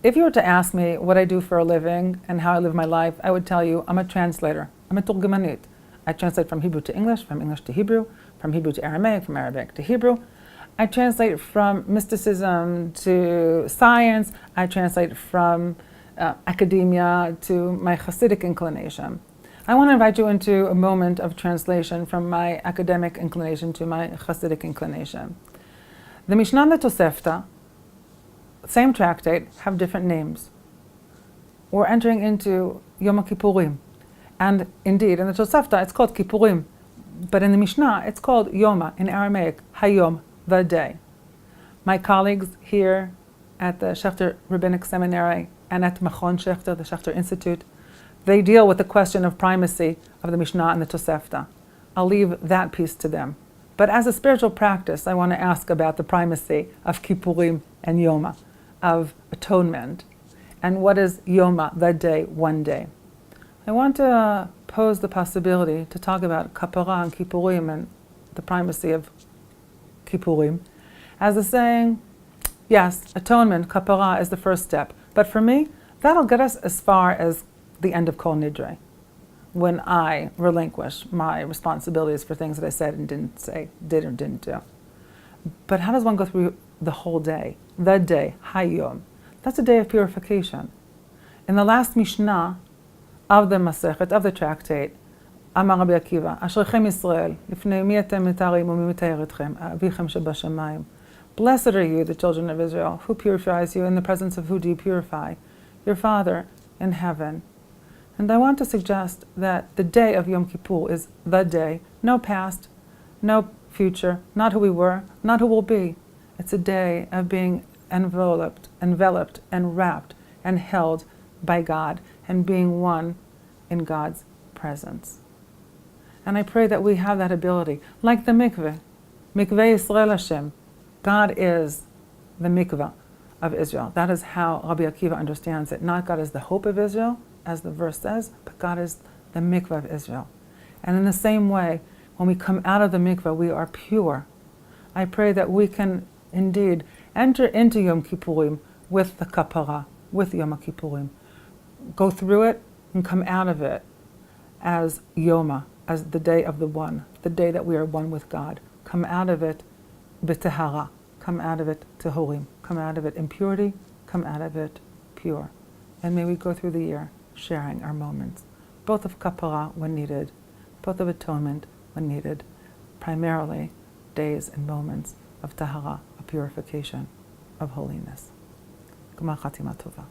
If you were to ask me what I do for a living and how I live my life, I would tell you I'm a translator. I'm a turgemanit. I translate from Hebrew to English, from English to Hebrew, from Hebrew to Aramaic, from Arabic to Hebrew. I translate from mysticism to science. I translate from academia to my Hasidic inclination. I want to invite you into a moment of translation from my academic inclination to my Hasidic inclination. The Mishnah and the Tosefta, same tractate, have different names. We're entering into Yom Kippurim. And indeed, in the Tosefta, it's called Kippurim. But in the Mishnah, it's called Yoma, in Aramaic, Hayom, the day. My colleagues here at the Schechter Rabbinical Seminary and at Machon Schechter, the Schechter Institute, they deal with the question of primacy of the Mishnah and the Tosefta. I'll leave that piece to them. But as a spiritual practice, I want to ask about the primacy of Kippurim and Yoma, of atonement. And what is Yoma, the day, one day? I want to pose the possibility to talk about Kapara and Kippurim and the primacy of Kippurim as a saying, yes, atonement, Kapara, is the first step. But for me, that'll get us as far as the end of Kol Nidre, when I relinquish my responsibilities for things that I said and didn't say, did or didn't do. But how does one go through the whole day? The day, Hayom. That's a day of purification. In the last Mishnah of the Masechet, of the tractate, Amar Rabbi Akiva, Ashrechem Yisrael, Lifnei mi atem mitarim u'mi mitayer etchem, Avichem shebashamayim. Blessed are you, the children of Israel. Who purifies you? In the presence of who do you purify? Your Father in heaven. And I want to suggest that the day of Yom Kippur is the day, no past, no future, not who we were, not who we'll be. It's a day of being enveloped, and wrapped, and held by God, and being one in God's presence. And I pray that we have that ability, like the mikveh, mikveh Yisrael Hashem. God is the mikveh of Israel. That is how Rabbi Akiva understands it. Not God is the hope of Israel, as the verse says, but God is the mikveh of Israel. And in the same way, when we come out of the mikveh, we are pure. I pray that we can indeed enter into Yom Kippurim with the kapara, with Yom Kippurim. Go through it and come out of it as Yoma, as the day of the one, the day that we are one with God. Come out of it b'tehara, come out of it tehorim, come out of it in purity, come out of it pure. And may we go through the year sharing our moments, both of kapara when needed, both of atonement when needed, primarily days and moments of tahara, of purification, of holiness. Gmar Chatima Tova.